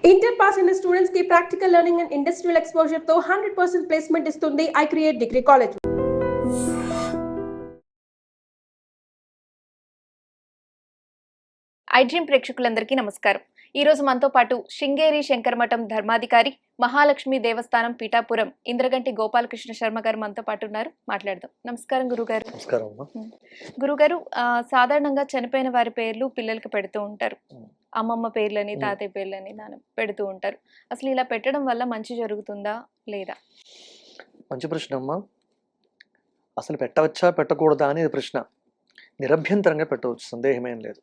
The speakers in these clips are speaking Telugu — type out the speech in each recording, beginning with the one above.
ఇంటర్ పాస్ అయిన స్టూడెంట్స్ కి practical learning and industrial exposure తో 100% ప్లేస్మెంట్ ఇస్తుంది I create degree college. IDream ప్రేక్షకులందరికీ నమస్కారం. ఈ రోజు మనతో పాటు శృంగేరి శంకరమఠం ధర్మాధికారి మహాలక్ష్మి దేవస్థానం పీఠాపురం ఇంద్రగంటి గోపాలకృష్ణ శర్మ గారు మనతో పాటు ఉన్నారు. మాట్లాడదాం. నమస్కారం గురుగారు. నమస్కారం. గురుగారు, సాధారణంగా చనిపోయిన వారి పేర్లు పిల్లలకి పెడుతూ ఉంటారు. అమ్మమ్మ పేర్లని, తాతయ్య పేర్లని నాన్న పెడుతూ ఉంటారు. అసలు ఇలా పెట్టడం వల్ల మంచి జరుగుతుందా లేదా? మంచి ప్రశ్న అమ్మా. అసలు పెట్టవచ్చా పెట్టకూడదా అనేది ప్రశ్న. నిరభ్యంతరంగా పెట్టవచ్చు, సందేహమేం లేదు.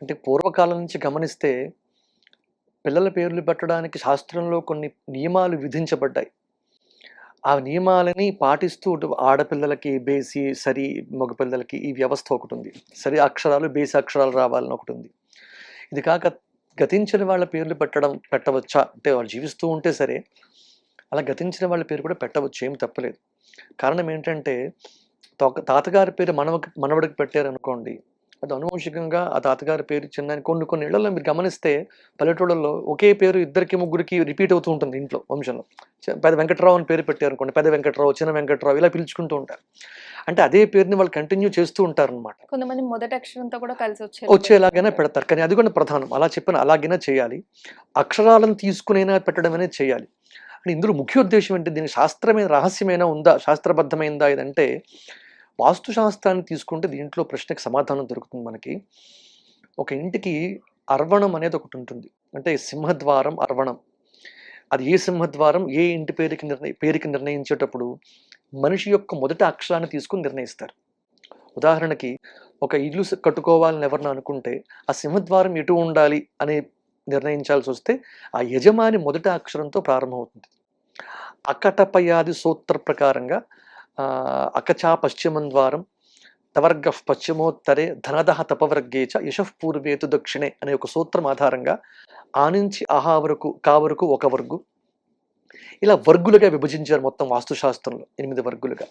అంటే పూర్వకాలం నుంచి గమనిస్తే పిల్లల పేర్లు పెట్టడానికి శాస్త్రంలో కొన్ని నియమాలు విధించబడ్డాయి. ఆ నియమాలని పాటిస్తూ ఆడపిల్లలకి బేసి, సరి, మగపిల్లలకి ఈ వ్యవస్థ ఒకటి ఉంది. సరి అక్షరాలు, బేసి అక్షరాలు రావాలని ఒకటి ఉంది. ఇది కాక గతించిన వాళ్ళ పేర్లు పెట్టవచ్చా అంటే వాళ్ళు జీవిస్తూ ఉంటే సరే, అలా గతించిన వాళ్ళ పేరు కూడా పెట్టవచ్చు, ఏం తప్పలేదు. కారణం ఏంటంటే తాతగారి పేరు మనవడికి పెట్టారనుకోండి, అది అనువంశికంగా ఆ తాతగారి పేరు చిన్న కొన్ని ఇళ్లలో మీరు గమనిస్తే పల్లెటూళ్ళలో ఒకే పేరు ఇద్దరికి ముగ్గురికి రిపీట్ అవుతూ ఉంటుంది ఇంట్లో వంశంలో. పెద్ద వెంకట్రావు అని పేరు పెట్టారు అనుకోండి, పెద్ద వెంకట్రావు, చిన్న వెంకట్రావు ఇలా పిలుచుకుంటూ ఉంటారు. అంటే అదే పేరుని వాళ్ళు కంటిన్యూ చేస్తూ ఉంటారు అనమాట. కొంతమంది మొదటి అక్షరంతో కూడా కలిసి వచ్చేలాగైనా పెడతారు. కానీ అది కూడా ప్రధానం. అలా చెప్పిన అలాగైనా చేయాలి. అక్షరాలను తీసుకునైనా పెట్టడం అనేది చేయాలి. అంటే ఇందులో ముఖ్య ఉద్దేశం ఏంటి, దీని శాస్త్రమైన రహస్యమైనా ఉందా, శాస్త్రబద్ధమైందా ఇదంటే, వాస్తుశాస్త్రాన్ని తీసుకుంటే దీంట్లో ప్రశ్నకి సమాధానం దొరుకుతుంది మనకి. ఒక ఇంటికి అర్వణం అనేది ఒకటి ఉంటుంది. అంటే సింహద్వారం, అర్వణం. అది ఏ సింహద్వారం ఏ ఇంటి పేరుకి నిర్ణయించేటప్పుడు మనిషి యొక్క మొదటి అక్షరాన్ని తీసుకుని నిర్ణయిస్తారు. ఉదాహరణకి ఒక ఇల్లు కట్టుకోవాలని ఎవరిని అనుకుంటే ఆ సింహద్వారం ఎటు ఉండాలి అని నిర్ణయించాల్సి వస్తే ఆ యజమాని మొదటి అక్షరంతో ప్రారంభమవుతుంది. అకటపయాది సూత్ర ప్రకారంగా అకచా పశ్చిమం ద్వారం తవర్గ పశ్చిమోత్తరే ధనదహ తపవర్గేచ యశః పూర్వేతు దక్షిణే అనే ఒక సూత్రం ఆధారంగా ఆ నుంచి ఆహా వరకు కా వరకు ఒక వర్గు, ఇలా వర్గులుగా విభజించారు మొత్తం వాస్తుశాస్త్రంలో, 8 వర్గులుగా.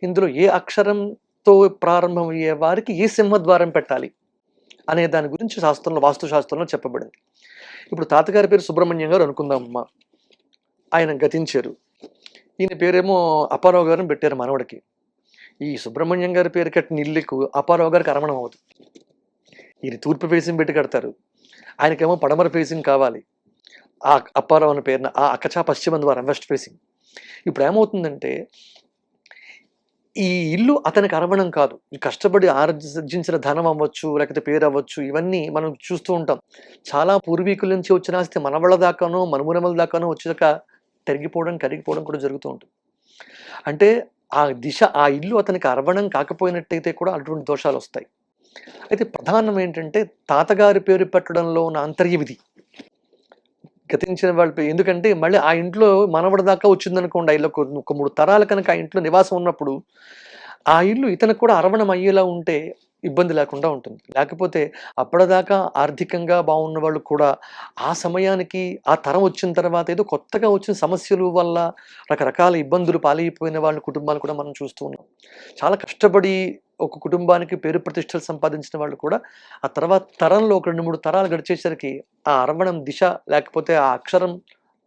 ఇందులో ఏ అక్షరంతో ప్రారంభమయ్యే వారికి ఏ సింహద్వారం పెట్టాలి అనే దాని గురించి వాస్తుశాస్త్రంలో చెప్పబడింది. ఇప్పుడు తాతగారి పేరు సుబ్రహ్మణ్యం గారు అనుకుందామమ్మా. ఆయన గతించారు. ఈయన పేరేమో అప్పారావు గారిని పెట్టారు మనవడికి. ఈ సుబ్రహ్మణ్యం గారి పేరు కట్టిన ఇల్లుకు అప్పారావు గారికి అరమణం అవుతుంది. ఈయన తూర్పు ఫేసింగ్ పెట్టి కడతారు, ఆయనకేమో పడమర ఫేసింగ్ కావాలి. ఆ అప్పారావు అనే పేరున ఆ అకచా పశ్చిమ ద్వారం, వెస్ట్ ఫేసింగ్. ఇప్పుడు ఏమవుతుందంటే ఈ ఇల్లు అతనికి అరవణం కాదు. ఈ కష్టపడి ఆర్జించిన ధనం అవ్వచ్చు, లేకపోతే పేరు అవ్వచ్చు, ఇవన్నీ మనం చూస్తూ ఉంటాం. చాలా పూర్వీకుల నుంచి వచ్చిన ఆస్తి మనవళ్ళ దాకానో మనుమనమల దాకానో వచ్చాక కరిగిపోవడం కూడా జరుగుతూ ఉంటుంది. అంటే ఆ ఇల్లు అతనికి అరవణం కాకపోయినట్టయితే కూడా అటువంటి దోషాలు వస్తాయి. అయితే ప్రధానం ఏంటంటే తాతగారి పేరు పెట్టడంలో ఉన్న అంతర్యవిధి. గతించిన వాళ్ళ పేరు ఎందుకంటే మళ్ళీ ఆ ఇంట్లో మనవడి దాకా వచ్చిందనుకోండి, ఆ ఇల్లు ఒక 3 తరాలు కనుక ఆ ఇంట్లో నివాసం ఉన్నప్పుడు ఆ ఇల్లు ఇతనికి కూడా అరవణం అయ్యేలా ఉంటే ఇబ్బంది లేకుండా ఉంటుంది. లేకపోతే అప్పటిదాకా ఆర్థికంగా బాగున్న వాళ్ళు కూడా ఆ సమయానికి ఆ తరం వచ్చిన తర్వాత ఏదో కొత్తగా వచ్చిన సమస్యల వల్ల రకరకాల ఇబ్బందులు పాలైపోయిన వాళ్ళ కుటుంబాలు కూడా మనం చూస్తూ ఉన్నాం. చాలా కష్టపడి ఒక కుటుంబానికి పేరు ప్రతిష్టలు సంపాదించిన వాళ్ళు కూడా ఆ తర్వాత తరంలో ఒక 2-3 తరాలు గడిచేసరికి ఆ అరవణం దిశ లేకపోతే ఆ అక్షరం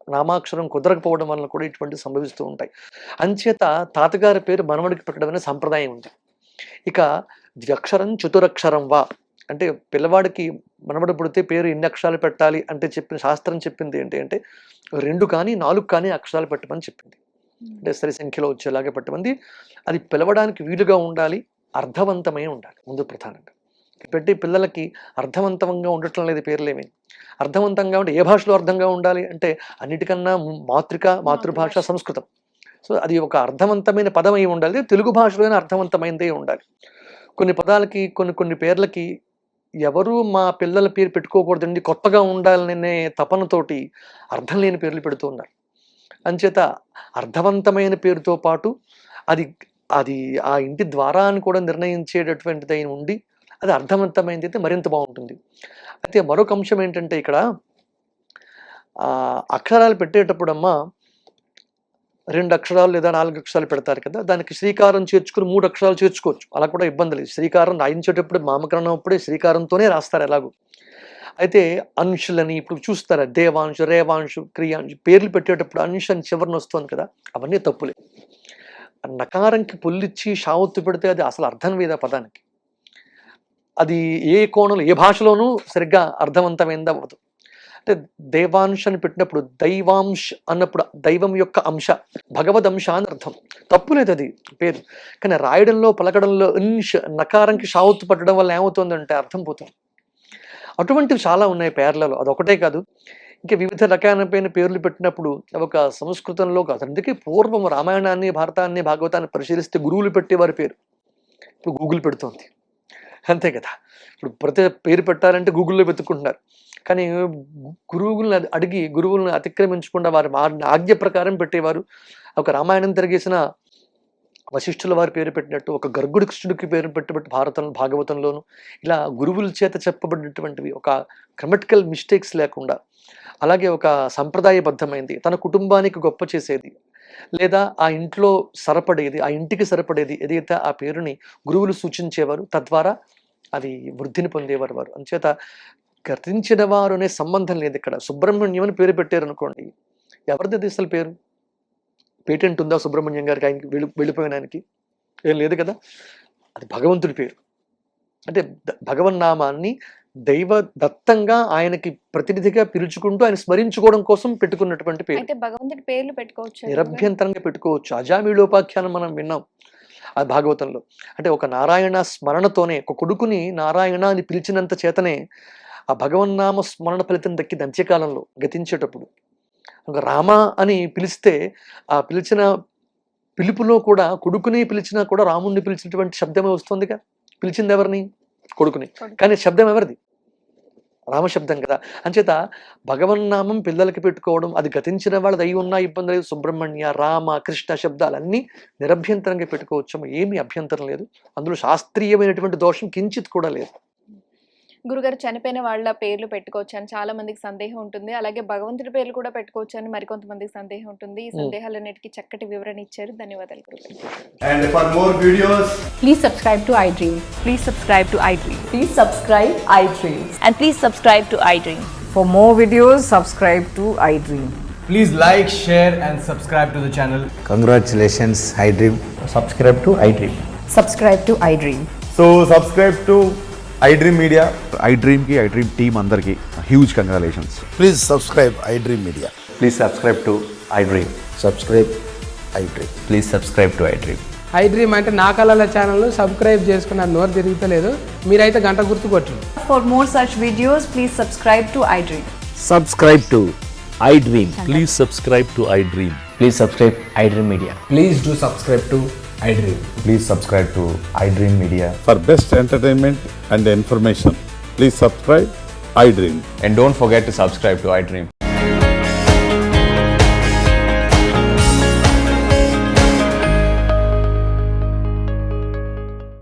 నామాక్షరం కుదరకపోవడం వల్ల కూడా ఇటువంటి సంభవిస్తూ ఉంటాయి. అంచేత తాతగారి పేరు మనవడికి పెట్టడం అనే సంప్రదాయం ఉంది. ఇక ద్వ్యక్షరం చతురక్షరం వా అంటే పిల్లవాడికి మనవడు పుడితే పేరు ఎన్ని అక్షరాలు పెట్టాలి అంటే శాస్త్రం చెప్పింది ఏంటి అంటే 2 కానీ 4 కానీ అక్షరాలు పెట్టమని చెప్పింది. అంటే సరి సంఖ్యలో వచ్చేలాగా పెట్టమంది. అది పిలవడానికి వీలుగా ఉండాలి, అర్థవంతమై ఉండాలి ముందు ప్రధానంగా. పెట్టి పిల్లలకి అర్థవంతంగా ఉండటం లేదు పేర్లేమీ. అర్థవంతంగా ఉంటే ఏ భాషలో అర్థంగా ఉండాలి అంటే అన్నిటికన్నా మాతృభాష సంస్కృతం. సో అది ఒక అర్థవంతమైన పదం అయి ఉండాలి, తెలుగు భాషలోనే అర్థవంతమైనదే ఉండాలి. కొన్ని పదాలకి కొన్ని పేర్లకి ఎవరు మా పిల్లల పేరు పెట్టుకోకూడదండి, కొత్తగా ఉండాలనే తపనతోటి అర్థం లేని పేర్లు పెడుతూ ఉన్నారు. అంచేత అర్థవంతమైన పేరుతో పాటు అది ఆ ఇంటి ద్వారాన్ని కూడా నిర్ణయించేటటువంటిది ఉండి అది అర్థవంతమైనది అయితే మరింత బాగుంటుంది. అయితే మరొక అంశం ఏంటంటే ఇక్కడ అక్షరాలు పెట్టేటప్పుడమ్మా 2 అక్షరాలు లేదా 4 అక్షరాలు పెడతారు కదా, దానికి శ్రీకారం చేర్చుకుని 3 అక్షరాలు చేర్చుకోవచ్చు. అలా కూడా ఇబ్బంది లేదు. శ్రీకారం రాయించేటప్పుడు నామకరణం అప్పుడే శ్రీకారంతోనే రాస్తారు ఎలాగో. అయితే అంశులని ఇప్పుడు చూస్తారా, దేవాంశు, రేవాంశు, క్రియాంశు పేర్లు పెట్టేటప్పుడు అంశు అని చివరిని వస్తుంది కదా, అవన్నీ తప్పులే. నకారంకి పుల్లిచ్చి షావత్తు పెడితే అది అసలు అర్థం లేదు ఆ పదానికి. అది ఏ కోణంలో ఏ భాషలోనూ సరిగ్గా అర్థవంతమైంది అవ్వదు. అంటే దేవాంశ అని పెట్టినప్పుడు దైవాంశ అన్నప్పుడు దైవం యొక్క అంశ, భగవద్ అంశ అని అర్థం. తప్పులేదు అది పేరు. కానీ రాయడంలో పలకడంలో అంశ నకారంకి షావత్తు పట్టడం వల్ల ఏమవుతుందంటే అర్థం పోతుంది. అటువంటివి చాలా ఉన్నాయి పేర్లలో, అదొకటే కాదు, ఇంకా వివిధ రకాలైన పేర్లు పెట్టినప్పుడు ఒక సంస్కృతంలో కాదు. అందుకే పూర్వం రామాయణాన్ని, భారతాన్ని, భాగవతాన్ని పరిశీలిస్తే గురువులు పెట్టేవారి పేరు ఇప్పుడు గూగుల్ పెడుతోంది, అంతే కదా. ఇప్పుడు ప్రతి పేరు పెట్టాలంటే గూగుల్లో వెతుక్కుంటున్నారు. కానీ గురువులను అడిగి గురువులను అతిక్రమించకుండా వారి ఆజ్ఞ ప్రకారం పెట్టేవారు. ఒక రామాయణం తిరిగేసిన వశిష్ఠుల వారి పేరు పెట్టినట్టు, ఒక గర్గుడి కృష్ణుడికి పేరు పెట్టబట్టి భాగవతంలోను ఇలా గురువుల చేత చెప్పబడినటువంటివి ఒక గ్రామటికల్ మిస్టేక్స్ లేకుండా, అలాగే ఒక సంప్రదాయబద్ధమైంది, తన కుటుంబానికి గొప్ప చేసేది, లేదా ఆ ఇంట్లో సరిపడేది, ఆ ఇంటికి సరిపడేది ఏదైతే ఆ పేరుని గురువులు సూచించేవారు, తద్వారా అది వృద్ధిని పొందేవారు వారు. అంచేత గతించిన వారు అనే సంబంధం లేదు ఇక్కడ. సుబ్రహ్మణ్యం అని పేరు పెట్టారు అనుకోండి, ఎవరిది అసలు పేరు? పేటెంట్ ఉందా సుబ్రహ్మణ్యం గారికి ఆయనకి వెళ్ళిపోయినానికి? ఏం లేదు కదా. అది భగవంతుడి పేరు. అంటే భగవన్నామాన్ని దైవ దత్తంగా ఆయనకి ప్రతినిధిగా పిలుచుకుంటూ ఆయన స్మరించుకోవడం కోసం పెట్టుకున్నటువంటి పేరు. అయితే భగవంతుడి పేర్లు పెట్టుకోవచ్చు, నిరభ్యంతరంగా పెట్టుకోవచ్చు. అజామిళోపాఖ్యానం మనం విన్నాం ఆ భాగవతంలో. అంటే ఒక నారాయణ స్మరణతోనే, ఒక కొడుకుని నారాయణ అని పిలిచినంత చేతనే ఆ భగవన్నామ స్మరణ ఫలితం దక్కింది అంత్యకాలంలో గతించేటప్పుడు. ఒక రామ అని పిలిస్తే ఆ పిలిచిన పిలుపులో కూడా కొడుకుని పిలిచినా కూడా రాముణ్ణి పిలిచినటువంటి శబ్దమే వస్తుందిగా. పిలిచింది ఎవరిని? కొడుకుని. కానీ శబ్దం ఎవరిది? రామశబ్దం కదా. అంచేత భగవన్నామం పిల్లలకి పెట్టుకోవడం, అది గతించిన వాళ్ళది అయి ఉన్నా ఇబ్బంది లేదు. సుబ్రహ్మణ్య, రామ, కృష్ణ శబ్దాలన్నీ నిరభ్యంతరంగా పెట్టుకోవచ్చు, ఏమీ అభ్యంతరం లేదు. అందులో శాస్త్రీయమైనటువంటి దోషం కించిత్ కూడా లేదు. గురుగారు, చనిపోయిన వాళ్ళ పేర్లు పెట్టుకోవచ్చు అని చాలా మందికి సందేహం ఉంటుంది. అలాగే భగవంతుడి పేర్లు కూడా పెట్టుకోవచ్చు అని మరికొంతమందికి సందేహం ఉంటుంది. ఈ సందేహాలన్నిటికీ చక్కటి వివరణ ఇచ్చారు. ధన్యవాదాలు గురుగారు. And for more videos, Please subscribe to iDream. Please subscribe to iDream. Please subscribe iDream. And please subscribe to iDream. For more videos, subscribe to iDream. please like, share and subscribe to the channel. Congratulations, iDream. Subscribe to iDream. Subscribe to iDream. So subscribe to iDream Media. iDream ki iDream team andarki huge congratulations. Please subscribe iDream Media. Please subscribe to iDream. Subscribe iDream. Please subscribe to iDream. iDream అంటే నా కళల ఛానల్ సబ్స్క్రైబ్ చేసుకున్న నోరు తిరుగుతలేదు, మీరైతే గంట గుర్తు కొట్టండి. For more such videos, please subscribe to iDream. Subscribe to iDream. Please subscribe to iDream. Please subscribe iDream Media. Please do subscribe to iDream. Please subscribe to iDream Media. For best entertainment and information, please subscribe iDream. And don't forget to subscribe to iDream.